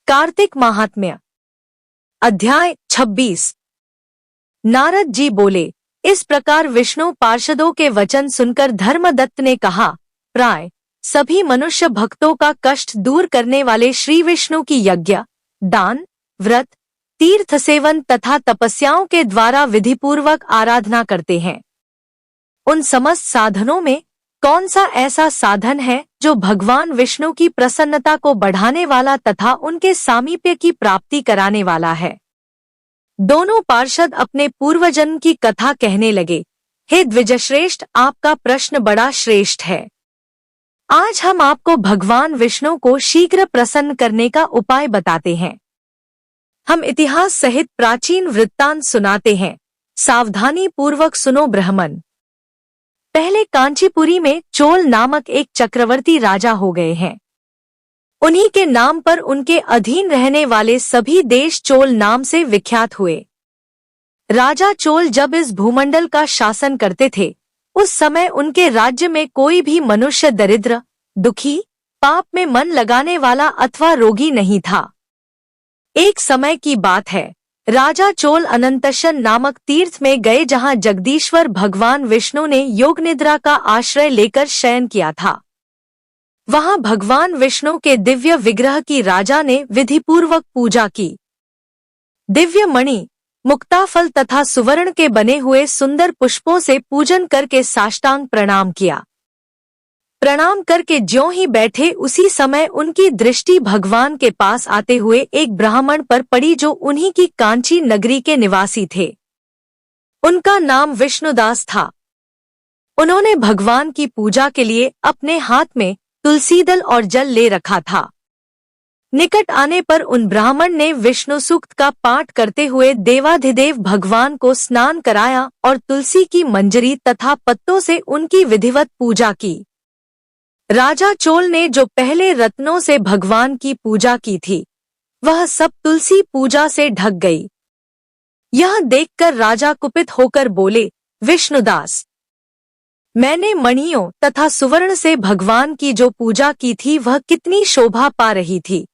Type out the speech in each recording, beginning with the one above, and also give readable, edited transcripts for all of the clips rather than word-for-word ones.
कार्तिक महात्म्य अध्याय 26। नारद जी बोले, इस प्रकार विष्णु पार्षदों के वचन सुनकर धर्मदत्त ने कहा, प्राय सभी मनुष्य भक्तों का कष्ट दूर करने वाले श्री विष्णु की यज्ञ, दान, व्रत, तीर्थ सेवन तथा तपस्याओं के द्वारा विधिपूर्वक आराधना करते हैं। उन समस्त साधनों में कौन सा ऐसा साधन है जो भगवान विष्णु की प्रसन्नता को बढ़ाने वाला तथा उनके सामीप्य की प्राप्ति कराने वाला है? दोनों पार्षद अपने पूर्वजन्म की कथा कहने लगे। हे द्विजश्रेष्ठ, आपका प्रश्न बड़ा श्रेष्ठ है। आज हम आपको भगवान विष्णु को शीघ्र प्रसन्न करने का उपाय बताते हैं। हम इतिहास सहित प्राचीन वृत्तांत सुनाते हैं, सावधानी पूर्वक सुनो ब्राह्मण। पहले कांचीपुरी में चोल नामक एक चक्रवर्ती राजा हो गए हैं। उन्हीं के नाम पर उनके अधीन रहने वाले सभी देश चोल नाम से विख्यात हुए। राजा चोल जब इस भूमंडल का शासन करते थे, उस समय उनके राज्य में कोई भी मनुष्य दरिद्र, दुखी, पाप में मन लगाने वाला अथवा रोगी नहीं था। एक समय की बात है, राजा चोल अनंतशन नामक तीर्थ में गए, जहां जगदीश्वर भगवान विष्णु ने योग निद्रा का आश्रय लेकर शयन किया था। वहां भगवान विष्णु के दिव्य विग्रह की राजा ने विधिपूर्वक पूजा की। दिव्य मणि, मुक्ताफल तथा सुवर्ण के बने हुए सुंदर पुष्पों से पूजन करके साष्टांग प्रणाम किया। प्रणाम करके ज्यों ही बैठे, उसी समय उनकी दृष्टि भगवान के पास आते हुए एक ब्राह्मण पर पड़ी, जो उन्हीं की कांची नगरी के निवासी थे। उनका नाम विष्णुदास था। उन्होंने भगवान की पूजा के लिए अपने हाथ में तुलसी दल और जल ले रखा था। निकट आने पर उन ब्राह्मण ने विष्णु सूक्त का पाठ करते हुए देवाधिदेव भगवान को स्नान कराया और तुलसी की मंजरी तथा पत्तों से उनकी विधिवत पूजा की। राजा चोल ने जो पहले रत्नों से भगवान की पूजा की थी, वह सब तुलसी पूजा से ढक गई। यह देखकर राजा कुपित होकर बोले, विष्णुदास, मैंने मणियों तथा सुवर्ण से भगवान की जो पूजा की थी, वह कितनी शोभा पा रही थी।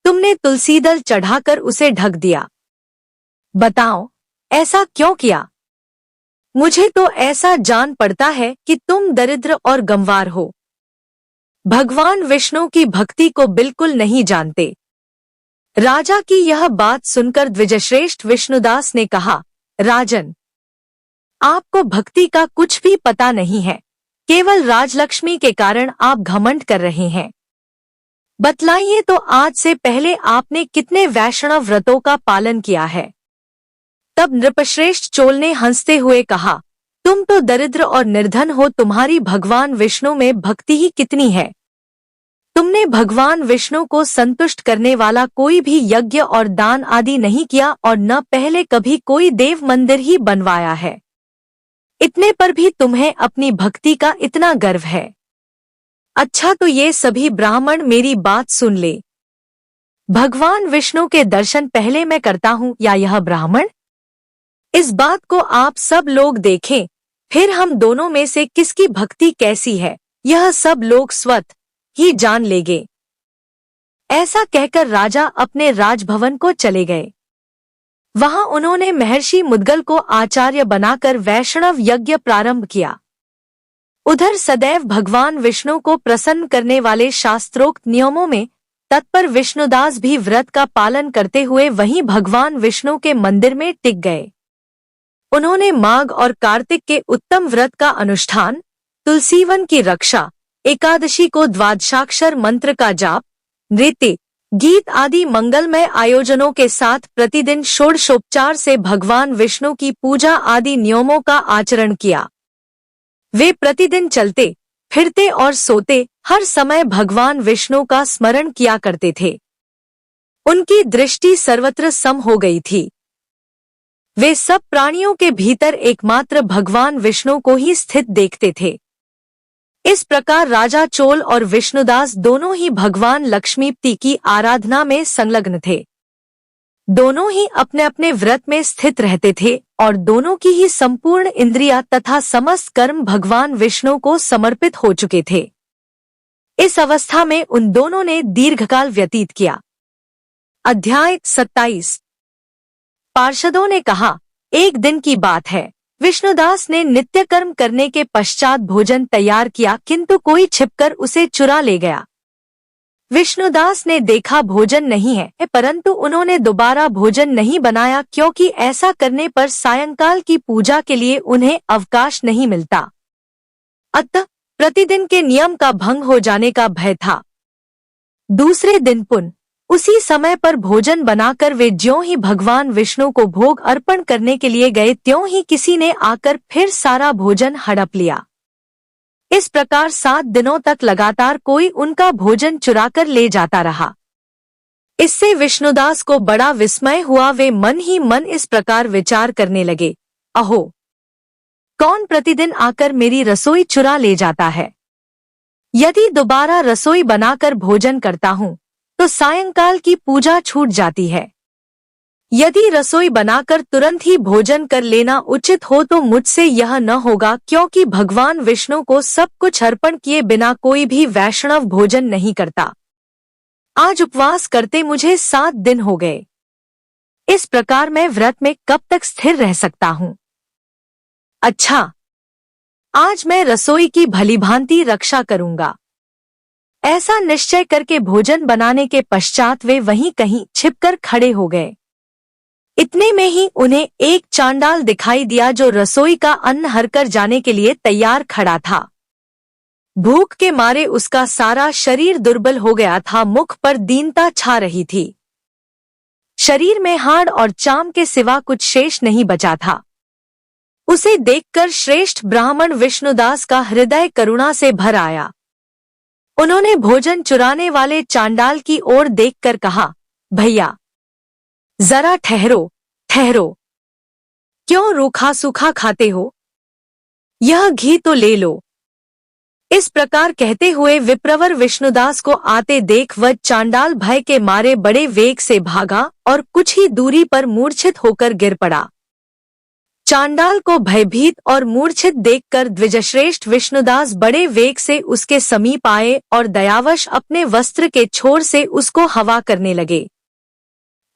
तुमने तुलसी दल चढ़ाकर उसे ढक दिया। बताओ, ऐसा क्यों किया? मुझे तो ऐसा जान पड़ता है कि तुम दरिद्र और गंवार हो, भगवान विष्णु की भक्ति को बिल्कुल नहीं जानते। राजा की यह बात सुनकर द्विजश्रेष्ठ विष्णुदास ने कहा, राजन, आपको भक्ति का कुछ भी पता नहीं है। केवल राजलक्ष्मी के कारण आप घमंड कर रहे हैं। बतलाइए तो, आज से पहले आपने कितने वैष्णव व्रतों का पालन किया है? तब नृपश्रेष्ठ चोल ने हंसते हुए कहा, तुम तो दरिद्र और निर्धन हो, तुम्हारी भगवान विष्णु में भक्ति ही कितनी है। तुमने भगवान विष्णु को संतुष्ट करने वाला कोई भी यज्ञ और दान आदि नहीं किया और न पहले कभी कोई देव मंदिर ही बनवाया है। इतने पर भी तुम्हें अपनी भक्ति का इतना गर्व है। अच्छा, तो ये सभी ब्राह्मण मेरी बात सुन ले। भगवान विष्णु के दर्शन पहले मैं करता हूँ या यह ब्राह्मण? इस बात को आप सब लोग देखें, फिर हम दोनों में से किसकी भक्ति कैसी है, यह सब लोग स्वतः ही जान लेंगे। ऐसा कहकर राजा अपने राजभवन को चले गए। वहां उन्होंने महर्षि मुद्गल को आचार्य बनाकर वैष्णव यज्ञ प्रारंभ किया। उधर सदैव भगवान विष्णु को प्रसन्न करने वाले शास्त्रोक्त नियमों में तत्पर विष्णुदास भी व्रत का पालन करते हुए वहीं भगवान विष्णु के मंदिर में टिक गए। उन्होंने माघ और कार्तिक के उत्तम व्रत का अनुष्ठान, तुलसीवन की रक्षा, एकादशी को द्वादशाक्षर मंत्र का जाप, नृत्य, गीत आदि मंगलमय आयोजनों के साथ प्रतिदिन षोडशोपचार से भगवान विष्णु की पूजा आदि नियमों का आचरण किया। वे प्रतिदिन चलते, फिरते और सोते हर समय भगवान विष्णु का स्मरण किया करते थे। उनकी दृष्टि सर्वत्र सम हो गई थी। वे सब प्राणियों के भीतर एकमात्र भगवान विष्णु को ही स्थित देखते थे। इस प्रकार राजा चोल और विष्णुदास दोनों ही भगवान लक्ष्मीपति की आराधना में संलग्न थे। दोनों ही अपने अपने व्रत में स्थित रहते थे और दोनों की ही संपूर्ण इंद्रियां तथा समस्त कर्म भगवान विष्णु को समर्पित हो चुके थे। इस अवस्था में उन दोनों ने दीर्घकाल व्यतीत किया। अध्याय 27। पार्षदों ने कहा, एक दिन की बात है, विष्णुदास ने नित्य कर्म करने के पश्चात भोजन तैयार किया, किंतु कोई छिपकर उसे चुरा ले गया। विष्णुदास ने देखा भोजन नहीं है, परंतु उन्होंने दोबारा भोजन नहीं बनाया, क्योंकि ऐसा करने पर सायंकाल की पूजा के लिए उन्हें अवकाश नहीं मिलता। अतः प्रतिदिन के नियम का भंग हो जाने का भय था। दूसरे दिन पुनः उसी समय पर भोजन बनाकर वे ज्यों ही भगवान विष्णु को भोग अर्पण करने के लिए गए, त्यों ही किसी ने आकर फिर सारा भोजन हड़प लिया। इस प्रकार 7 दिनों तक लगातार कोई उनका भोजन चुराकर ले जाता रहा। इससे विष्णुदास को बड़ा विस्मय हुआ। वे मन ही मन इस प्रकार विचार करने लगे, अहो, कौन प्रतिदिन आकर मेरी रसोई चुरा ले जाता है? यदि दोबारा रसोई बनाकर भोजन करता हूँ तो सायंकाल की पूजा छूट जाती है। यदि रसोई बनाकर तुरंत ही भोजन कर लेना उचित हो तो मुझसे यह न होगा, क्योंकि भगवान विष्णु को सब कुछ अर्पण किए बिना कोई भी वैष्णव भोजन नहीं करता। आज उपवास करते मुझे 7 दिन हो गए। इस प्रकार मैं व्रत में कब तक स्थिर रह सकता हूँ? अच्छा, आज मैं रसोई की भलीभांति रक्षा करूंगा। ऐसा निश्चय करके भोजन बनाने के पश्चात वे वहीं कहीं छिपकर खड़े हो गए। इतने में ही उन्हें एक चांडाल दिखाई दिया, जो रसोई का अन्न हरकर जाने के लिए तैयार खड़ा था। भूख के मारे उसका सारा शरीर दुर्बल हो गया था, मुख पर दीनता छा रही थी। शरीर में हाड़ और चाम के सिवा कुछ शेष नहीं बचा था। उसे देखकर श्रेष्ठ ब्राह्मण विष्णुदास का हृदय करुणा से भर आया। उन्होंने भोजन चुराने वाले चांडाल की ओर देखकर कहा, भैया, जरा ठहरो ठहरो, क्यों रूखा सूखा खाते हो? यह घी तो ले लो। इस प्रकार कहते हुए विप्रवर विष्णुदास को आते देख वह चांडाल भय के मारे बड़े वेग से भागा और कुछ ही दूरी पर मूर्छित होकर गिर पड़ा। चांडाल को भयभीत और मूर्छित देखकर द्विजश्रेष्ठ विष्णुदास बड़े वेग से उसके समीप आए और दयावश अपने वस्त्र के छोर से उसको हवा करने लगे।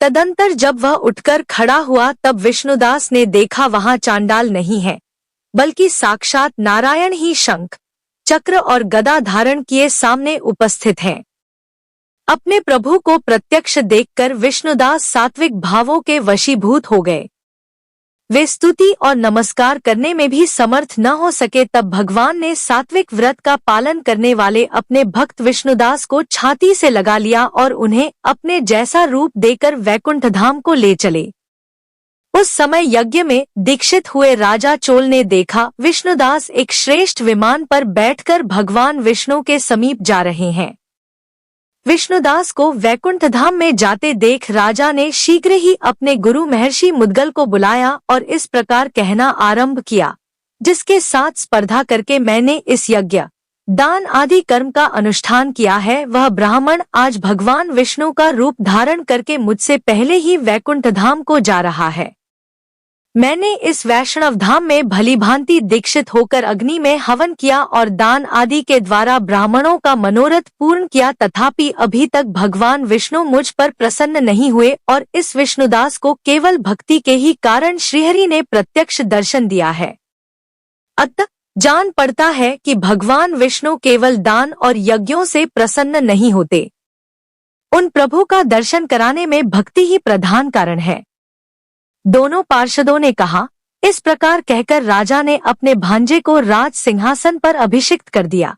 तदंतर जब वह उठकर खड़ा हुआ तब विष्णुदास ने देखा वहां चांडाल नहीं है, बल्कि साक्षात नारायण ही शंख, चक्र और गदा धारण किए सामने उपस्थित हैं। अपने प्रभु को प्रत्यक्ष देखकर विष्णुदास सात्विक भावों के वशीभूत हो गए। वे स्तुति और नमस्कार करने में भी समर्थ न हो सके, तब भगवान ने सात्विक व्रत का पालन करने वाले अपने भक्त विष्णुदास को छाती से लगा लिया और उन्हें अपने जैसा रूप देकर वैकुंठ धाम को ले चले। उस समय यज्ञ में दीक्षित हुए राजा चोल ने देखा विष्णुदास एक श्रेष्ठ विमान पर बैठकर भगवान विष्णु के समीप जा रहे हैं। विष्णुदास को वैकुंठ धाम में जाते देख राजा ने शीघ्र ही अपने गुरु महर्षि मुद्गल को बुलाया और इस प्रकार कहना आरंभ किया, जिसके साथ स्पर्धा करके मैंने इस यज्ञ, दान आदि कर्म का अनुष्ठान किया है, वह ब्राह्मण आज भगवान विष्णु का रूप धारण करके मुझसे पहले ही वैकुंठ धाम को जा रहा है। मैंने इस वैष्णव धाम में भलीभांति दीक्षित होकर अग्नि में हवन किया और दान आदि के द्वारा ब्राह्मणों का मनोरथ पूर्ण किया, तथापि अभी तक भगवान विष्णु मुझ पर प्रसन्न नहीं हुए और इस विष्णुदास को केवल भक्ति के ही कारण श्रीहरि ने प्रत्यक्ष दर्शन दिया है। अतः जान पड़ता है कि भगवान विष्णु केवल दान और यज्ञों से प्रसन्न नहीं होते, उन प्रभु का दर्शन कराने में भक्ति ही प्रधान कारण है। दोनों पार्षदों ने कहा। इस प्रकार कहकर राजा ने अपने भांजे को राज सिंहासन पर अभिषिक्त कर दिया।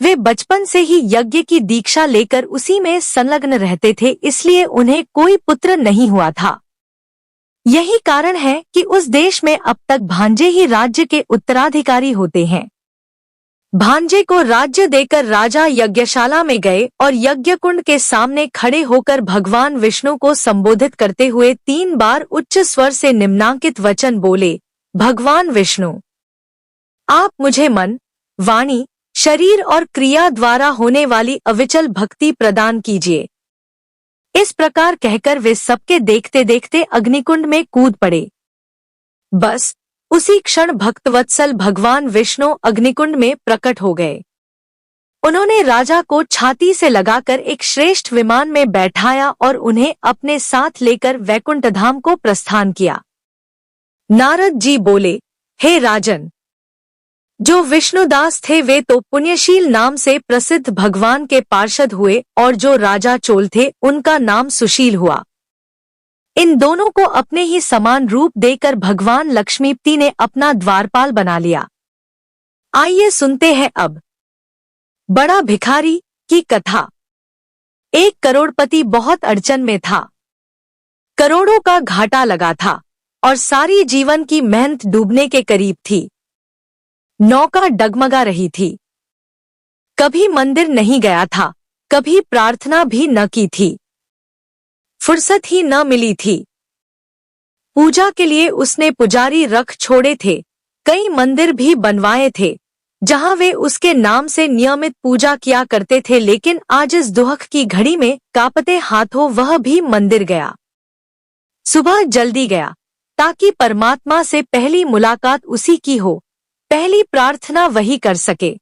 वे बचपन से ही यज्ञ की दीक्षा लेकर उसी में संलग्न रहते थे, इसलिए उन्हें कोई पुत्र नहीं हुआ था। यही कारण है कि उस देश में अब तक भांजे ही राज्य के उत्तराधिकारी होते हैं। भांजे को राज्य देकर राजा यज्ञशाला में गए और यज्ञ कुंड के सामने खड़े होकर भगवान विष्णु को संबोधित करते हुए 3 बार उच्च स्वर से निम्नांकित वचन बोले, भगवान विष्णु, आप मुझे मन, वाणी, शरीर और क्रिया द्वारा होने वाली अविचल भक्ति प्रदान कीजिए। इस प्रकार कहकर वे सबके देखते देखते अग्निकुंड में कूद पड़े। बस उसी क्षण भक्तवत्सल भगवान विष्णु अग्निकुंड में प्रकट हो गए। उन्होंने राजा को छाती से लगाकर एक श्रेष्ठ विमान में बैठाया और उन्हें अपने साथ लेकर वैकुंठ धाम को प्रस्थान किया। नारद जी बोले, हे राजन, जो विष्णुदास थे वे तो पुण्यशील नाम से प्रसिद्ध भगवान के पार्षद हुए और जो राजा चोल थे उनका नाम सुशील हुआ। इन दोनों को अपने ही समान रूप देकर भगवान लक्ष्मीपति ने अपना द्वारपाल बना लिया। आइए सुनते हैं अब बड़ा भिखारी की कथा। एक करोड़पति बहुत अड़चन में था। करोड़ों का घाटा लगा था और सारी जीवन की मेहनत डूबने के करीब थी। नौका डगमगा रही थी। कभी मंदिर नहीं गया था, कभी प्रार्थना भी न की थी। फुर्सत ही न मिली थी। पूजा के लिए उसने पुजारी रख छोड़े थे, कई मंदिर भी बनवाए थे जहां वे उसके नाम से नियमित पूजा किया करते थे, लेकिन आज इस दुख की घड़ी में कांपते हाथों वह भी मंदिर गया। सुबह जल्दी गया ताकि परमात्मा से पहली मुलाकात उसी की हो, पहली प्रार्थना वही कर सके।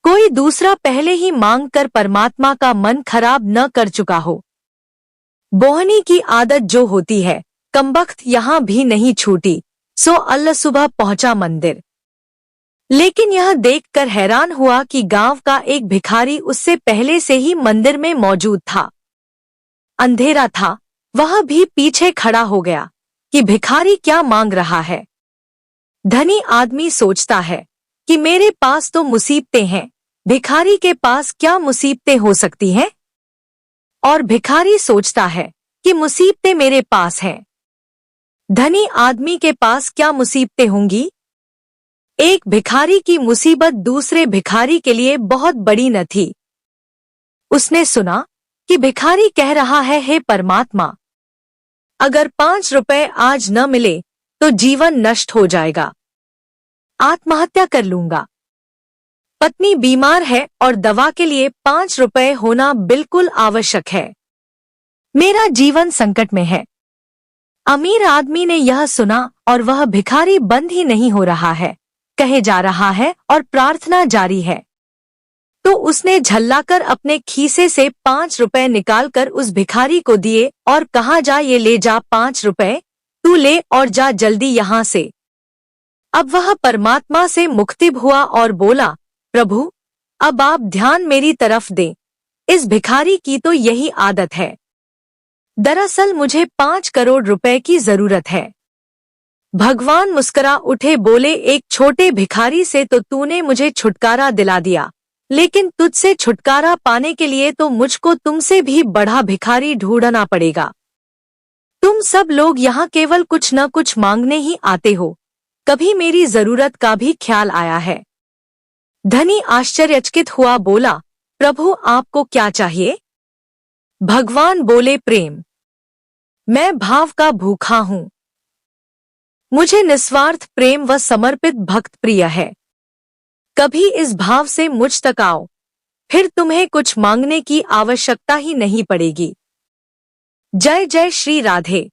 कोई दूसरा पहले ही मांग कर परमात्मा का मन खराब न कर चुका हो। बोहनी की आदत जो होती है, कमबख्त यहाँ भी नहीं छूटी, सो अल्लाह सुबह पहुंचा मंदिर। लेकिन यह देखकर हैरान हुआ कि गांव का एक भिखारी उससे पहले से ही मंदिर में मौजूद था। अंधेरा था, वह भी पीछे खड़ा हो गया कि भिखारी क्या मांग रहा है। धनी आदमी सोचता है कि मेरे पास तो मुसीबतें हैं, भिखारी के पास क्या मुसीबतें हो सकती हैं? और भिखारी सोचता है कि मुसीबतें मेरे पास हैं, धनी आदमी के पास क्या मुसीबतें होंगी? एक भिखारी की मुसीबत दूसरे भिखारी के लिए बहुत बड़ी न थी। उसने सुना कि भिखारी कह रहा है, हे परमात्मा, अगर 5 रुपए आज न मिले तो जीवन नष्ट हो जाएगा, आत्महत्या कर लूंगा। पत्नी बीमार है और दवा के लिए 5 रुपए होना बिल्कुल आवश्यक है। मेरा जीवन संकट में है। अमीर आदमी ने यह सुना और वह भिखारी बंद ही नहीं हो रहा है, कहे जा रहा है और प्रार्थना जारी है। तो उसने झल्लाकर अपने खीसे से 5 रुपए निकालकर उस भिखारी को दिए और कहा, जा ये ले जा 5 रुपए, तू ले और जा जल्दी यहाँ से। अब वह परमात्मा से मुक्तिब हुआ और बोला, प्रभु, अब आप ध्यान मेरी तरफ दें। इस भिखारी की तो यही आदत है। दरअसल मुझे 5 करोड़ रुपए की जरूरत है। भगवान मुस्कुरा उठे, बोले, एक छोटे भिखारी से तो तूने मुझे छुटकारा दिला दिया, लेकिन तुझसे छुटकारा पाने के लिए तो मुझको तुमसे भी बड़ा भिखारी ढूंढना पड़ेगा। तुम सब लोग यहाँ केवल कुछ न कुछ मांगने ही आते हो, कभी मेरी जरूरत का भी ख्याल आया है? धनी आश्चर्यचकित हुआ, बोला, प्रभु आपको क्या चाहिए? भगवान बोले, प्रेम। मैं भाव का भूखा हूँ। मुझे निस्वार्थ प्रेम व समर्पित भक्त प्रिय है। कभी इस भाव से मुझ तक आओ, फिर तुम्हें कुछ मांगने की आवश्यकता ही नहीं पड़ेगी। जय जय श्री राधे।